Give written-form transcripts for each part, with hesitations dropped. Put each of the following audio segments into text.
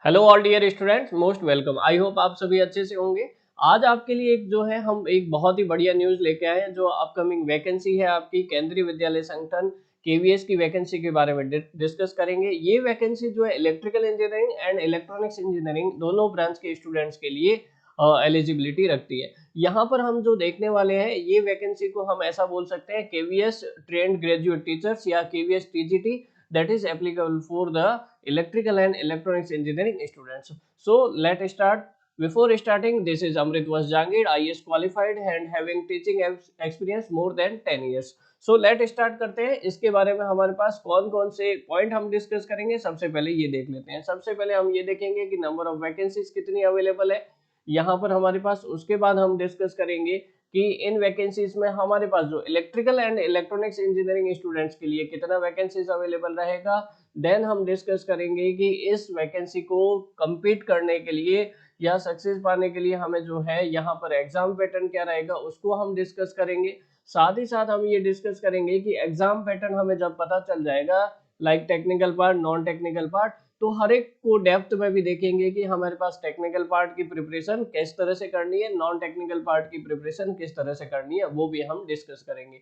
Hello all dear students, most welcome. I hope आप सभी अच्छे से होंगे। आज आपके लिए एक जो है हम एक बहुत ही बढ़िया न्यूज़ लेके आए हैं। जो अपकमिंग वैकेंसी है आपकी केंद्रीय विद्यालय संगठन केवीएस की वैकेंसी के बारे में डिस्कस करेंगे। ये वैकेंसी जो है electrical engineering and electronics engineering दोनों ब्रांच के स्टूडेंट्स के लिए एलिजिबिलिटी रखती है। यहाँ पर हम जो देखने वाले हैं ये वैकेंसी को हम ऐसा बोल सकते हैं केवीएस ट्रेंड ग्रेजुएट टीचर्स या KVS TGT that is applicable for the electrical and electronics engineering students. So let's start. Before starting, this is Amrit Wasjangir, IAS qualified and having teaching experience more than 10 years. So let's start करते हैं। इसके बारे में हमारे पास कौन कौन से point हम डिस्कस करेंगे, सबसे पहले ये देख लेते हैं। सबसे पहले हम ये देखेंगे कि नंबर ऑफ वैकेंसीज कितनी अवेलेबल है यहाँ पर हमारे पास। उसके बाद हम डिस्कस करेंगे कि इन वैकेंसीज में हमारे पास जो electrical and electronics engineering students के लिए कितना वैकेंसीज अवेलेबल रहेगा। देन हम डिस्कस करेंगे कि इस वैकेंसी को compete करने के लिए या सक्सेस पाने के लिए हमें जो है यहाँ पर एग्जाम पैटर्न क्या रहेगा उसको हम डिस्कस करेंगे। साथ ही साथ हम ये डिस्कस करेंगे कि एग्जाम पैटर्न हमें जब पता चल जाएगा, like technical part, non technical part, तो हर एक को डेप्थ में भी देखेंगे कि हमारे पास टेक्निकल पार्ट की प्रिपरेशन किस तरह से करनी है, नॉन टेक्निकल पार्ट की प्रिपरेशन किस तरह से करनी है, वो भी हम डिस्कस करेंगे।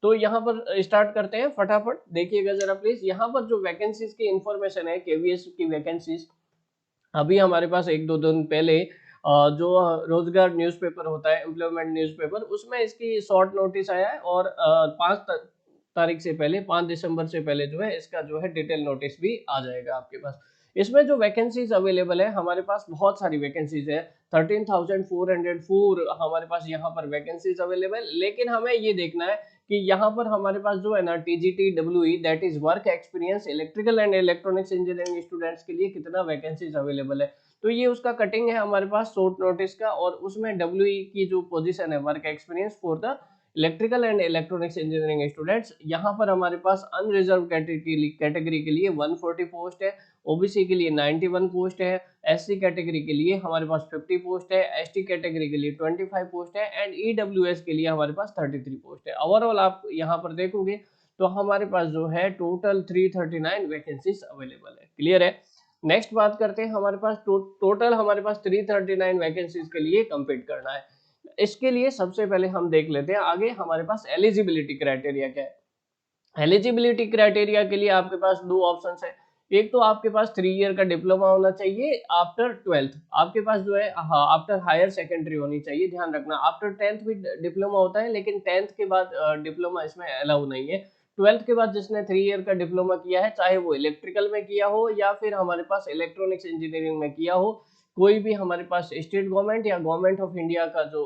तो यहाँ पर स्टार्ट करते हैं फटाफट। देखिएगा जरा प्लीज, यहाँ पर जो वैकेंसीज की इंफॉर्मेशन है केवीएस की वैकेंसीज, अभी हमारे पास एक दो दिन पहले जो रोजगार न्यूज़पेपर होता है, एम्प्लॉयमेंट न्यूज़पेपर, उसमें इसकी शॉर्ट नोटिस आया है और 5 तारीख से पहले, 5 दिसंबर से पहले जो है इसका जो है डिटेल नोटिस भी आ जाएगा आपके पास। इसमें जो वैकेंसीज अवेलेबल है हमारे पास बहुत सारी वैकेंसीज है। 13,404 हमारे पास यहाँ पर वैकेंसीज अवेलेबल। लेकिन हमें ये देखना है कि यहाँ पर हमारे पास जो है ना TGT WE, that is work experience electrical and electronics engineering students के लिए कितना वैकेंसीज अवेलेबल है। तो ये उसका कटिंग है हमारे पास शॉर्ट नोटिस का, और उसमें डब्ल्यूई की जो पोजीशन है work experience for the electrical and electronics engineering students, यहाँ पर हमारे पास अनरिजर्व कैटेगरी के लिए 140 पोस्ट है, ओबीसी के लिए 91 पोस्ट है, एससी कैटेगरी के लिए हमारे पास 50 पोस्ट है, एसटी कैटेगरी के लिए 25 पोस्ट है एंड ईडब्ल्यूएस के लिए हमारे पास 33 पोस्ट है। ओवरऑल आप यहाँ पर देखोगे तो हमारे पास जो है टोटल 339 वैकेंसीज अवेलेबल है। क्लियर है। नेक्स्ट बात करते हैं, हमारे पास टोटल हमारे पास 339 वैकेंसीज के लिए कंप्लीट करना है। इसके लिए सबसे पहले हम देख लेते हैं आगे हमारे पास एलिजिबिलिटी क्राइटेरिया क्या है। एलिजिबिलिटी क्राइटेरिया के लिए आपके पास दो ऑप्शंस है। एक तो आपके पास 3 ईयर का डिप्लोमा होना चाहिए आफ्टर 12th, आपके पास जो है आफ्टर हायर सेकेंडरी होनी चाहिए। ध्यान रखना, आफ्टर 10th भी डिप्लोमा होता है लेकिन 10th के बाद डिप्लोमा इसमें अलाउ नहीं है। 12th के बाद जिसने 3 ईयर का डिप्लोमा किया है, चाहे वो इलेक्ट्रिकल में किया हो या फिर हमारे पास इलेक्ट्रॉनिक्स इंजीनियरिंग में किया हो, कोई भी हमारे पास स्टेट गवर्नमेंट या गवर्नमेंट ऑफ इंडिया का जो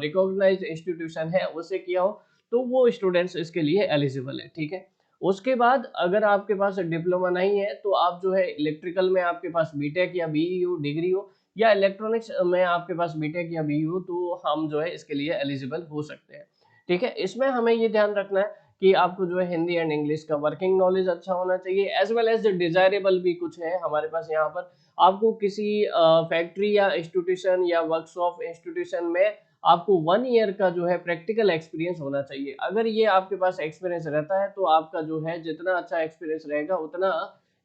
रिकॉग्नाइज्ड इंस्टीट्यूशन है उससे किया हो, तो वो स्टूडेंट्स इसके लिए एलिजिबल है। ठीक है। उसके बाद अगर आपके पास डिप्लोमा नहीं है तो आप जो है इलेक्ट्रिकल में आपके पास बीटेक या बीईयू डिग्री हो, या इलेक्ट्रॉनिक्स में आपके पास बीटेक या बीईयू, तो हम जो है इसके लिए एलिजिबल हो सकते हैं। ठीक है। इसमें हमें ये ध्यान रखना है कि आपको जो है हिंदी एंड इंग्लिश का वर्किंग नॉलेज अच्छा होना चाहिए, एज वेल एज डिजायरेबल भी कुछ है हमारे पास यहाँ पर। आपको किसी फैक्ट्री या इंस्टीट्यूशन या वर्कशॉप इंस्टीट्यूशन में आपको 1 ईयर का जो है प्रैक्टिकल एक्सपीरियंस होना चाहिए। अगर ये आपके पास एक्सपीरियंस रहता है तो आपका जो है जितना अच्छा एक्सपीरियंस रहेगा उतना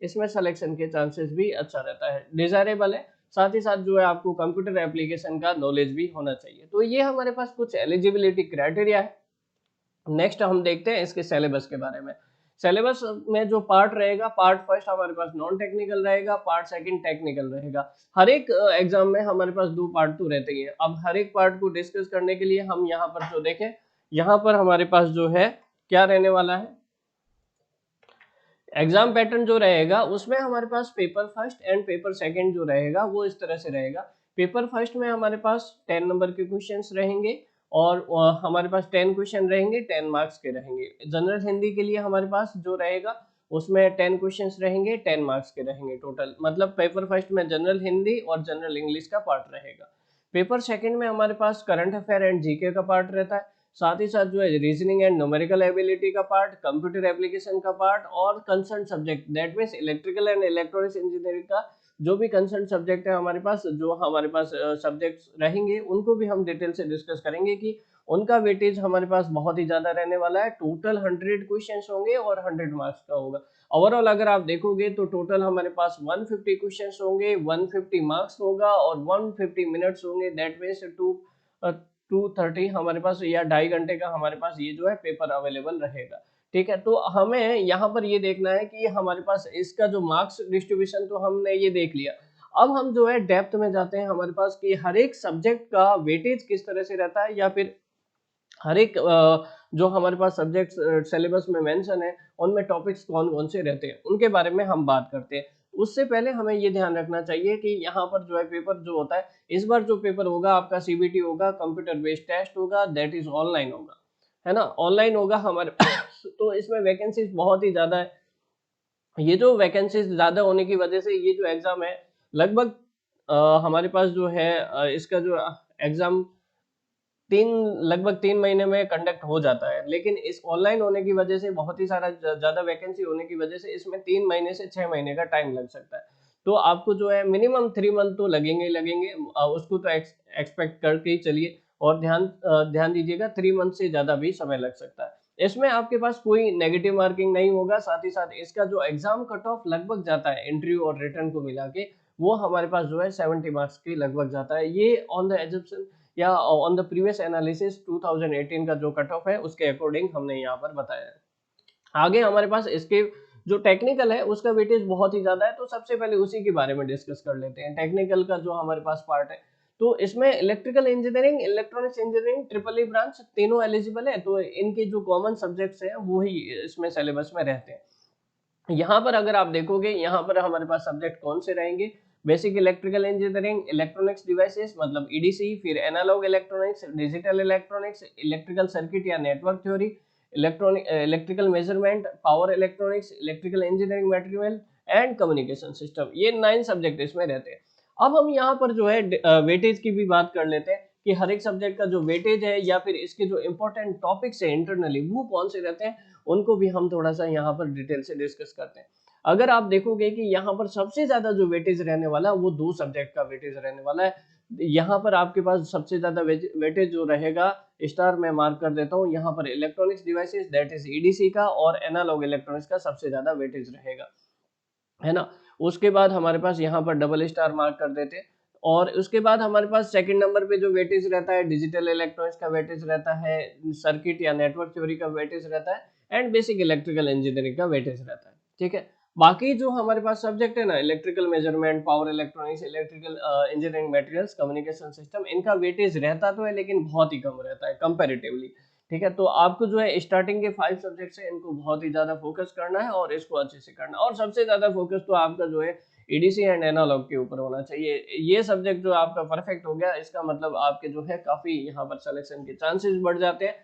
इसमें सिलेक्शन के चांसेस भी अच्छा रहता है, डिजायरेबल है। साथ ही साथ जो है आपको कंप्यूटर एप्लीकेशन का नॉलेज भी होना चाहिए। तो ये हमारे पास कुछ एलिजिबिलिटी क्राइटेरिया है। नेक्स्ट हम देखते हैं इसके सिलेबस के बारे में। सिलेबस में जो पार्ट रहेगा, पार्ट फर्स्ट हमारे पास नॉन टेक्निकल रहेगा, पार्ट सेकंड टेक्निकल रहेगा। हर एक एग्जाम में हमारे पास दो पार्ट तो रहते ही है। अब हर एक पार्ट को डिस्कस करने के लिए हम यहाँ पर जो देखें, यहाँ पर हमारे पास जो है क्या रहने वाला है, एग्जाम पैटर्न जो रहेगा उसमें हमारे पास paper first and paper second जो रहेगा वो इस तरह से रहेगा। पेपर फर्स्ट में हमारे पास 10 नंबर के क्वेश्चंस रहेंगे और हमारे पास 10 क्वेश्चन रहेंगे, 10 मार्क्स के रहेंगे। जनरल हिंदी के लिए हमारे पास जो रहेगा उसमें 10 क्वेश्चंस रहेंगे, 10 मार्क्स के रहेंगे टोटल। मतलब पेपर फर्स्ट में जनरल हिंदी और जनरल इंग्लिश का पार्ट रहेगा। पेपर सेकंड में हमारे पास करंट अफेयर एंड जीके का पार्ट रहता है। साथ ही साथ जो है रीजनिंग एंड न्यूमेरिकल एबिलिटी का पार्ट, कंप्यूटर एप्लीकेशन का पार्ट और concern subject, that means electrical and electronics engineering का जो भी कंसर्न सब्जेक्ट है हमारे पास, जो हमारे पास सब्जेक्ट्स रहेंगे उनको भी हम डिटेल से डिस्कस करेंगे कि उनका वेटेज हमारे पास बहुत ही ज्यादा रहने वाला है। टोटल 100 क्वेश्चंस होंगे और 100 मार्क्स का होगा। ओवरऑल अगर आप देखोगे तो टोटल हमारे पास 150 क्वेश्चंस होंगे, 150 मार्क्स होगा और 150 मिनट्स होंगे। दैट मीन्स 230 हमारे पास या 2.5 घंटे का हमारे पास ये जो है पेपर अवेलेबल रहेगा। ठीक है, तो हमें यहाँ पर ये देखना है कि हमारे पास इसका जो मार्क्स डिस्ट्रीब्यूशन तो हमने ये देख लिया। अब हम जो है डेप्थ में जाते हैं हमारे पास कि हर एक सब्जेक्ट का वेटेज किस तरह से रहता है, या फिर हर एक जो हमारे पास सब्जेक्ट सिलेबस में मेंशन है उनमें टॉपिक्स कौन-कौन से रहते हैं, उनके बारे में हम बात करते हैं। उससे पहले हमें ये ध्यान रखना चाहिए कि यहाँ पर जो है पेपर जो होता है, इस बार जो पेपर होगा आपका सीबीटी होगा, कंप्यूटर बेस्ड टेस्ट होगा, दैट इज़ ऑनलाइन होगा, है ना? ऑनलाइन होगा हमारे तो इसमें वैकेंसीज़ बहुत ही ज़्यादा है। ये जो वैकेंसीज़ ज़्यादा होने की वजह से ये जो एग्ज़ाम है लगभग हमारे पास जो है इसका जो एग्ज़ाम 3 लगभग 3 महीने में कंडक्ट हो जाता है। लेकिन इस ऑनलाइन होने की वजह से बहुत ही सारा ज़्यादा वैकेंसी होने की वजह से इसमें 3 महीने से 6 महीने का टाइम लग सकता है। तो आपको जो है मिनिमम 3 मंथ तो लगेंगे ही लगेंगे, उसको तो एक्सपेक्ट करके ही चलिए और ध्यान दीजिएगा 3 मंथ से ज़्यादा भी समय लग सकता है। इसमें आपके पास कोई नेगेटिव मार्किंग नहीं होगा, साथ ही साथ इसका जो एग्ज़ाम कट ऑफ लगभग जाता है इंटरव्यू और रिटन को मिला के, वो हमारे पास जो है 70 मार्क्स के लगभग जाता है। ये ऑन द एजम्पशन या ऑन द प्रीवियस एनालिसिस 2018 का जो कट ऑफ है उसके अकॉर्डिंग हमने यहाँ पर बताया है। आगे हमारे पास इसके जो टेक्निकल है उसका वेटेज बहुत ही ज़्यादा है, तो सबसे पहले उसी के बारे में डिस्कस कर लेते हैं। टेक्निकल का जो हमारे पास पार्ट है, तो इसमें electrical engineering, electronics engineering, triple E branch तीनों एलिजिबल है, तो इनके जो कॉमन सब्जेक्ट्स हैं वो ही इसमें सिलेबस में रहते हैं। यहाँ पर अगर आप देखोगे, यहाँ पर हमारे पास सब्जेक्ट कौन से रहेंगे, basic electrical engineering, electronics devices मतलब ईडीसी, फिर analogue electronics, digital electronics, electrical circuit या network theory, electrical measurement, power electronics, electrical engineering material and communication system, ये 9 सब्जेक्ट इसमें रहते हैं। अब हम यहाँ पर जो है वेटेज की भी बात कर लेते हैं कि हर एक सब्जेक्ट का जो वेटेज है या फिर इसके जो इंपॉर्टेंट टॉपिक्स है इंटरनली वो कौन से रहते हैं, उनको भी हम थोड़ा-सा यहाँ पर डिटेल से डिस्कस करते हैं। अगर आप देखोगे कि यहाँ पर सबसे ज़्यादा जो वेटेज रहने वाला है, वो 2 सब्जेक्ट का वेटेज रहने वाला है। यहाँ पर आपके पास सबसे ज़्यादा वेटेज जो रहेगा, स्टार मैं मार्क कर देता हूँ, यहाँ पर electronics devices that is EDC का और एनालॉग इलेक्ट्रॉनिक्स का सबसे ज़्यादा वेटेज रहेगा। है ना? उसके बाद हमारे पास यहाँ पर डबल स्टार मार्क कर देते हैं और उसके बाद हमारे पास सेकंड नंबर पे जो वेटेज रहता है, डिजिटल इलेक्ट्रॉनिक्स का वेटेज रहता है, सर्किट या नेटवर्क थ्योरी का वेटेज रहता है एंड बेसिक इलेक्ट्रिकल इंजीनियरिंग का वेटेज रहता है। ठीक है? बाकी जो हमारे पास सब्जेक्ट है ना, electrical measurement, power electronics, electrical engineering materials, communication system, इनका वेटेज रहता तो है लेकिन बहुत ही कम रहता है कंपैरेटिवली। ठीक है, तो आपको जो है स्टार्टिंग के 5 सब्जेक्ट्स हैं इनको बहुत ही ज़्यादा फोकस करना है और इसको अच्छे से करना है और सबसे ज़्यादा फोकस तो आपका जो है ईडीसी एंड एनालॉग के ऊपर होना चाहिए। ये सब्जेक्ट जो आपका परफेक्ट हो गया, इसका मतलब आपके जो है काफ़ी यहाँ पर सिलेक्शन के चांसेस बढ़ जाते हैं।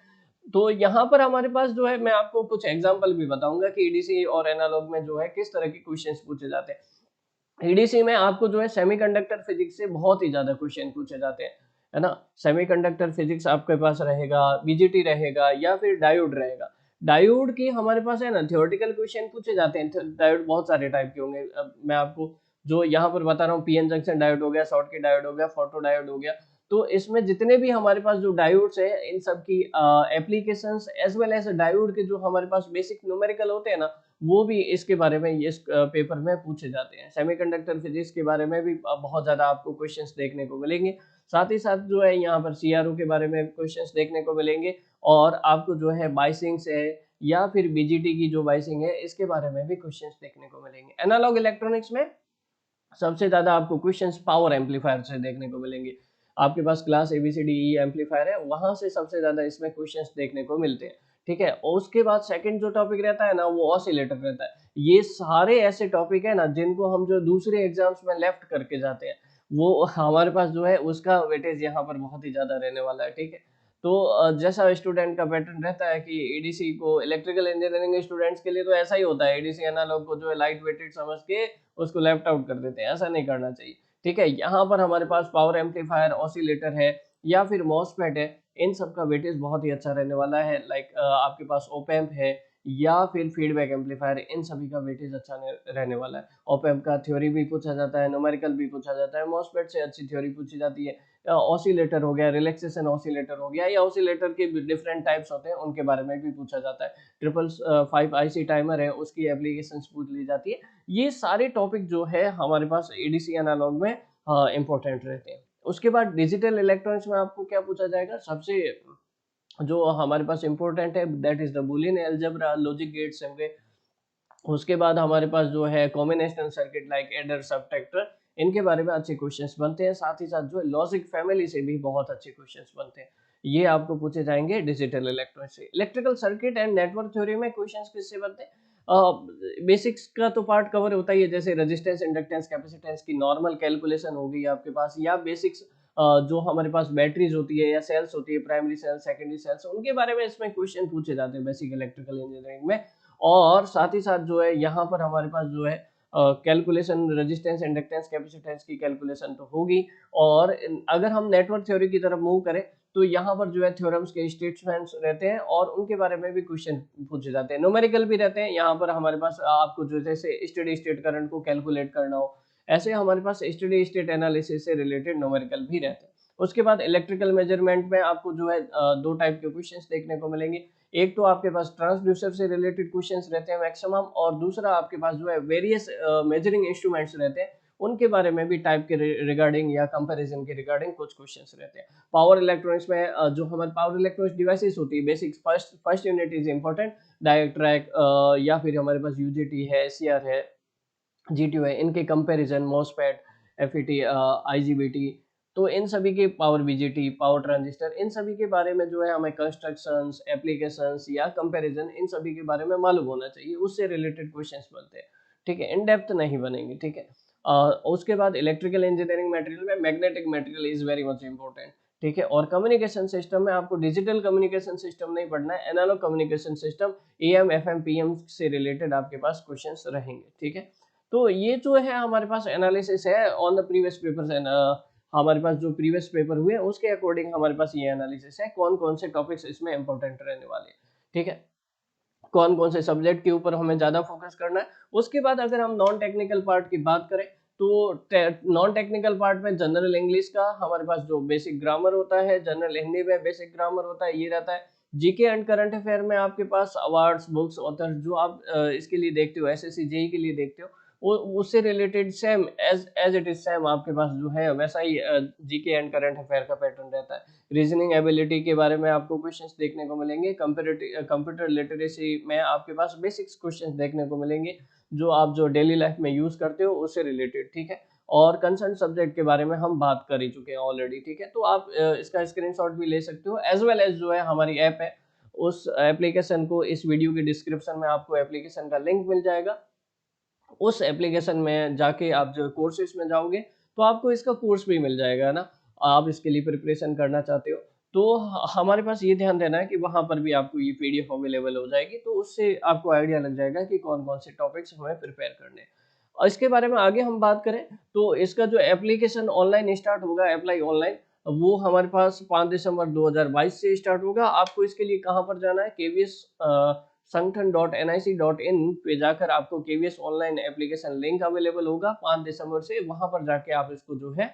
तो यहाँ पर हमारे पास जो है मैं आपको कुछ एग्जांपल भी बताऊँगा कि ईडीसी और एनालॉग में जो है किस तरह के क्वेश्चंस पूछे जाते हैं। ईडीसी में आपको जो है सेमीकंडक्टर फिजिक्स से बहुत ही ज़्यादा क्वेश्चन पूछे जाते हैं, है ना? सेमीकंडक्टर फिजिक्स आपके पास रहेगा, बीजीटी रहेगा या फिर डायोड रहेगा। डायोड की हमारे पास है ना थ्योरेटिकल क्वेश्चन पूछे जाते हैं। डायोड बहुत सारे टाइप के होंगे। अब मैं आपको जो यहाँ पर बता रहा हूँ, पीएन जंक्शन डायोड हो गया, शॉटकी डायोड हो गया, फोटो डायोड हो गया। तो इसमें जितने भी हमारे पास जो डायोड्स हैं, इन सब की applications as well as diode के जो हमारे पास बेसिक न्यूमेरिकल होते हैं ना, वो भी इसके बारे में इस पेपर में पूछे जाते हैं। सेमीकंडक्टर फिजिक्स के बारे में भी बहुत ज़्यादा आपको क्वेश्चंस देखने को मिलेंगे। साथ ही साथ जो है यहाँ पर सीआरओ के बारे में क्वेश्चंस देखने को मिलेंगे और आपको जो है बाइसिंग्स है या फिर बीजीटी की जो बाइसिंग है, इसके बारे में भी क्वेश्चंस देखने को मिलेंगे। एनालॉग इलेक्ट्रॉनिक्स में सबसे ज़्यादा आपको क्वेश्चंस पावर एम्पलीफायर से देखने को मिलेंगे। आपके पास क्लास एबीसीडीई एम्पलीफायर है, वहाँ से सबसे ज़्यादा इसमें क्वेश्चंस देखने को मिलते हैं। ठीक है? और उसके बाद सेकंड जो टॉपिक रहता है ना, वो ऑसिलेटर रहता है। ये सारे ऐसे टॉपिक है ना जिनको हम जो दूसरे एग्जाम्स में लेफ्ट करके जाते हैं, वो हमारे पास जो है उसका वेटेज यहाँ पर बहुत ही ज़्यादा रहने वाला है। ठीक है? तो जैसा स्टूडेंट का पैटर्न रहता है कि ईडीसी को इलेक्ट्रिकल इंजीनियरिंग स्टूडेंट्स के लिए तो ऐसा ही होता है, ईडीसी एनालॉग को जो है लाइट वेटेड समझ के उसको लेफ्ट आउट कर देते हैं, ऐसा नहीं करना चाहिए। ठीक है? यहाँ पर हमारे पास पावर एम्पलीफायर, ऑसिलेटर है या फिर मॉसफेट है, इन सब का वेटेज बहुत ही अच्छा रहने वाला है। लाइक आपके पास ओप एम्प है या फिर फीडबैक एम्पलीफायर, इन सभी का वेटेज अच्छा रहने वाला है। ऑप एम्प का थ्योरी भी पूछा जाता है, न्यूमेरिकल भी पूछा जाता है, मॉसफेट से अच्छी थ्योरी पूछी जाती है, ऑसिलेटर हो गया, रिलैक्सेशन ऑसिलेटर हो गया, या ऑसिलेटर के डिफरेंट टाइप्स होते हैं उनके बारे में भी पूछा जाता है। 555 आईसी टाइमर है, उसकी एप्लीकेशंस पूछ ली जाती है। ये सारे टॉपिक जो है हमारे पास एडीसी एनालॉग में इंपॉर्टेंट रहते हैं। उसके बाद डिजिटल इलेक्ट्रॉनिक्स में आपको क्या पूछा जाएगा, सबसे जो हमारे पास इंपॉर्टेंट है that is the Boolean algebra, logic gates होंगे। उसके बाद हमारे पास जो है combinational circuit like adder, subtractor, इनके बारे में अच्छे क्वेश्चंस बनते हैं। साथ ही साथ जो है लॉजिक फैमिली से भी बहुत अच्छे क्वेश्चंस बनते हैं। ये आपको पूछे जाएंगे डिजिटल इलेक्ट्रॉनिक्स से। Electrical circuit and network theory में क्वेश्चंस किससे बनते हैं? बेसिक्स का तो पार्ट कवर होता ही है, जैसे रेजिस्टेंस, इंडक्टेंस, कैपेसिटेंस की नॉर्मल कैलकुलेशन होगी आपके पास, या बेसिक्स जो हमारे पास बैटरीज होती है या सेल्स होती है, प्राइमरी सेल्स, सेकेंडरी सेल्स, उनके बारे में इसमें क्वेश्चन पूछे जाते हैं बेसिक इलेक्ट्रिकल इंजीनियरिंग में। और साथ ही साथ जो है यहाँ पर हमारे पास जो है कैलकुलेशन, रेजिस्टेंस, इंडक्टेंस, कैपेसिटेंस की कैलकुलेशन तो होगी। और अगर हम नेटवर्क थ्योरी की तरफ मूव करें तो यहाँ पर जो है थ्योरम्स के स्टेटमेंट्स रहते हैं और उनके बारे में भी क्वेश्चन पूछे जाते हैं। न्यूमेरिकल भी रहते हैं यहाँ पर हमारे पास, आपको जो जैसे स्टेडी स्टेट करंट को कैलकुलेट करना हो, ऐसे हमारे पास स्टेडी स्टेट एनालिसिस से रिलेटेड न्यूमेरिकल भी रहते हैं। उसके बाद इलेक्ट्रिकल मेजरमेंट में आपको जो है दो टाइप के क्वेश्चंस देखने को मिलेंगे। एक तो आपके पास ट्रांसड्यूसर से रिलेटेड क्वेश्चंस रहते हैं मैक्सिमम, और दूसरा आपके पास जो है वेरियस मेजरिंग इंस्ट्रूमेंट्स रहते हैं, उनके बारे में भी टाइप के रिगार्डिंग या कंपैरिजन के रिगार्डिंग कुछ क्वेश्चंस रहते हैं। पावर इलेक्ट्रॉनिक्स में जो हमारे पावर इलेक्ट्रॉनिक्स डिवाइसेस होती है, basics first unit is important, डायोट्रैक या फिर हमारे पास यूजेटी है, सीआर है, जीटीयू है, इनके कंपैरिजन, मॉसफेट, एफईटी, आईजीबीटी, तो इन सभी के पावर बीजीटी, पावर ट्रांजिस्टर, इन सभी के बारे में जो है हमें कंस्ट्रक्शंस, एप्लीकेशंस या कंपैरिजन, इन सभी के बारे में मालूम होना चाहिए, उससे रिलेटेड क्वेश्चंस बनते हैं। ठीक है, इन डेप्थ नहीं बनेंगे। ठीक है, उसके बाद इलेक्ट्रिकल इंजीनियरिंग मटेरियल में magnetic material is very much important. ठीक है, और कम्युनिकेशन सिस्टम में आपको डिजिटल कम्युनिकेशन सिस्टम नहीं पढ़ना है, analogue communication system, AM, FM, PM से रिलेटेड आपके पास क्वेश्चंस रहेंगे। ठीक है, तो ये जो है हमारे पास एनालिसिस है on the previous papers, and हमारे पास जो प्रीवियस पेपर हुए उसके अकॉर्डिंग हमारे पास ये एनालिसिस है, कौन कौन से टॉपिक्स इसमें इंपॉर्टेंट रहने वाले हैं। ठीक है, कौन कौन से सब्जेक्ट के ऊपर हमें ज्यादा फोकस करना है। उसके बाद अगर हम नॉन टेक्निकल पार्ट की बात करें तो नॉन टेक्निकल पार्ट में जनरल इंग्लिश का हमारे पास जो बेसिक ग्रामर होता है, जनरल हिंदी में बेसिक ग्रामर होता है, ये रहता है। जीके एंड करंट अफेयर में आपके पास अवार्ड्स, बुक्स, ऑथर, जो आप इसके लिए देखते हो, एसएससी जेई के लिए देखते हो, वो उससे related same as it is same आपके पास जो है वैसा ही जीके एंड करंट अफेयर का पैटर्न रहता है। रीजनिंग एबिलिटी के बारे में आपको क्वेश्चंस देखने को मिलेंगे। कंप्यूटर लिटरेसी में आपके पास बेसिक्स क्वेश्चंस देखने को मिलेंगे, जो आप जो डेली लाइफ में यूज करते हो उससे रिलेटेड। ठीक है, और कंसर्न सब्जेक्ट के बारे में हम बात कर ही चुके हैं ऑलरेडी। ठीक है, तो आप इसका स्क्रीनशॉट भी ले सकते हो, एज वेल एज जो है हमारी ऐप है, उस एप्लीकेशन को इस वीडियो के डिस्क्रिप्शन में आपको एप्लीकेशन का लिंक मिल जाएगा। उस एप्लीकेशन में जाके आप जो कोर्सेज में जाओगे तो आपको इसका कोर्स भी मिल जाएगा ना, आप इसके लिए प्रिपरेशन करना चाहते हो तो हमारे पास ये ध्यान देना है कि वहां पर भी आपको ये पीडीएफ अवेलेबल हो जाएगी, तो उससे आपको आइडिया लग जाएगा कि कौन कौन से टॉपिक्स हमें प्रिपेयर करने हैं। और इसके बारे में आगे हम बात करें तो इसका जो एप्लीकेशन ऑनलाइन स्टार्ट होगा, अप्लाई ऑनलाइन, वो हमारे पास 5 दिसंबर 2022 से स्टार्ट होगा। आपको इसके लिए कहाँ पर जाना है, केवीएस sankthan.nic.in पे जाकर आपको KVS online application link available होगा 5 दिसंबर से, वहां पर जाके आप इसको जो है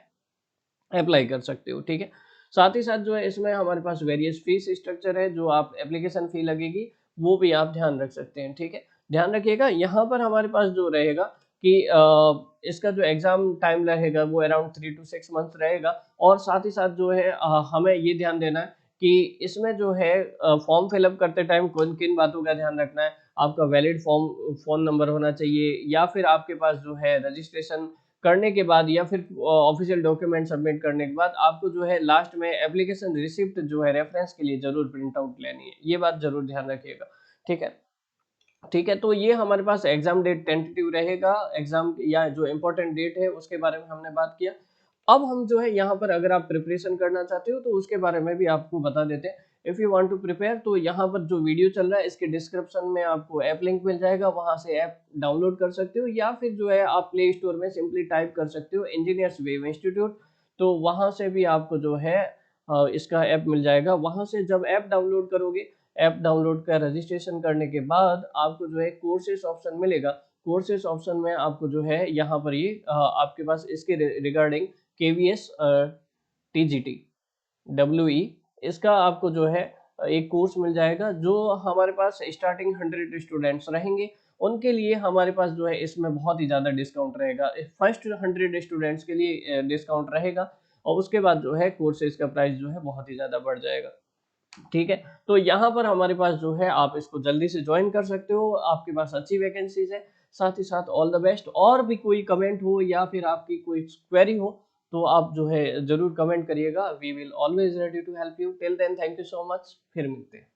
अप्लाई कर सकते हो। ठीक है, साथ ही साथ जो है इसमें हमारे पास वेरियस फीस स्ट्रक्चर है, जो आप एप्लीकेशन फी लगेगी वो भी आप ध्यान रख सकते हैं। ठीक है, ध्यान रखिएगा यहाँ पर हमारे पास जो रहेगा कि इसका जो एग्जाम टाइम रहेगा वो अराउंड 3 to 6 मंथ रहेगा। और साथ ही साथ जो है हमें ये ध्यान देना है कि इसमें जो है फॉर्म फिलअप करते टाइम किन किन बातों का ध्यान रखना है। आपका वैलिड फॉर्म फोन नंबर होना चाहिए, या फिर आपके पास जो है रजिस्ट्रेशन करने के बाद या फिर ऑफिशियल डॉक्यूमेंट सबमिट करने के बाद आपको जो है लास्ट में एप्लीकेशन रिसिप्ट जो है रेफरेंस के लिए जरूर प्रिंट आउट लेनी है, ये बात जरूर ध्यान रखिएगा। ठीक है, ठीक है, तो ये हमारे पास एग्जाम डेट टेंटेटिव रहेगा, एग्जाम या जो इम्पोर्टेंट डेट है उसके बारे में हमने बात किया। अब हम जो है यहाँ पर अगर आप प्रिपरेशन करना चाहते हो तो उसके बारे में भी आपको बता देते हैं। If you want to prepare, तो यहाँ पर जो वीडियो चल रहा है इसके डिस्क्रिप्शन में आपको ऐप लिंक मिल जाएगा, वहां से ऐप डाउनलोड कर सकते हो, या फिर जो है आप प्ले स्टोर में सिंपली टाइप कर सकते हो इंजीनियर्स वेव इंस्टीट्यूट, तो वहां से भी आपको जो है इसका ऐप मिल जाएगा। वहां से जब ऐप डाउनलोड करोगे ऐप डाउनलोड कर रजिस्ट्रेशन करने के बाद आपको जो है कोर्सेज ऑप्शन मिलेगा। कोर्सेज ऑप्शन में आपको जो है यहाँ पर ये आपके पास इसके रिगार्डिंग केवीएस टीजीटी डब्ल्यूई इसका आपको जो है एक कोर्स मिल जाएगा। जो हमारे पास स्टार्टिंग 100 स्टूडेंट्स रहेंगे उनके लिए हमारे पास जो है इसमें बहुत ही ज़्यादा डिस्काउंट रहेगा। फर्स्ट 100 स्टूडेंट्स के लिए डिस्काउंट रहेगा और उसके बाद जो है कोर्सेज का प्राइस जो है बहुत ही ज़्यादा बढ़ जाएगा। ठीक है, तो यहाँ पर हमारे पास जो है आप इसको जल्दी से ज्वाइन कर सकते हो, आपके पास अच्छी वैकेंसीज है। साथ ही साथ ऑल द बेस्ट। और भी कोई कमेंट हो या फिर आपकी कोई क्वेरी हो तो आप जो है जरूर कमेंट करिएगा। We will always ready to help you. Till then thank you so much. फिर मिलते हैं।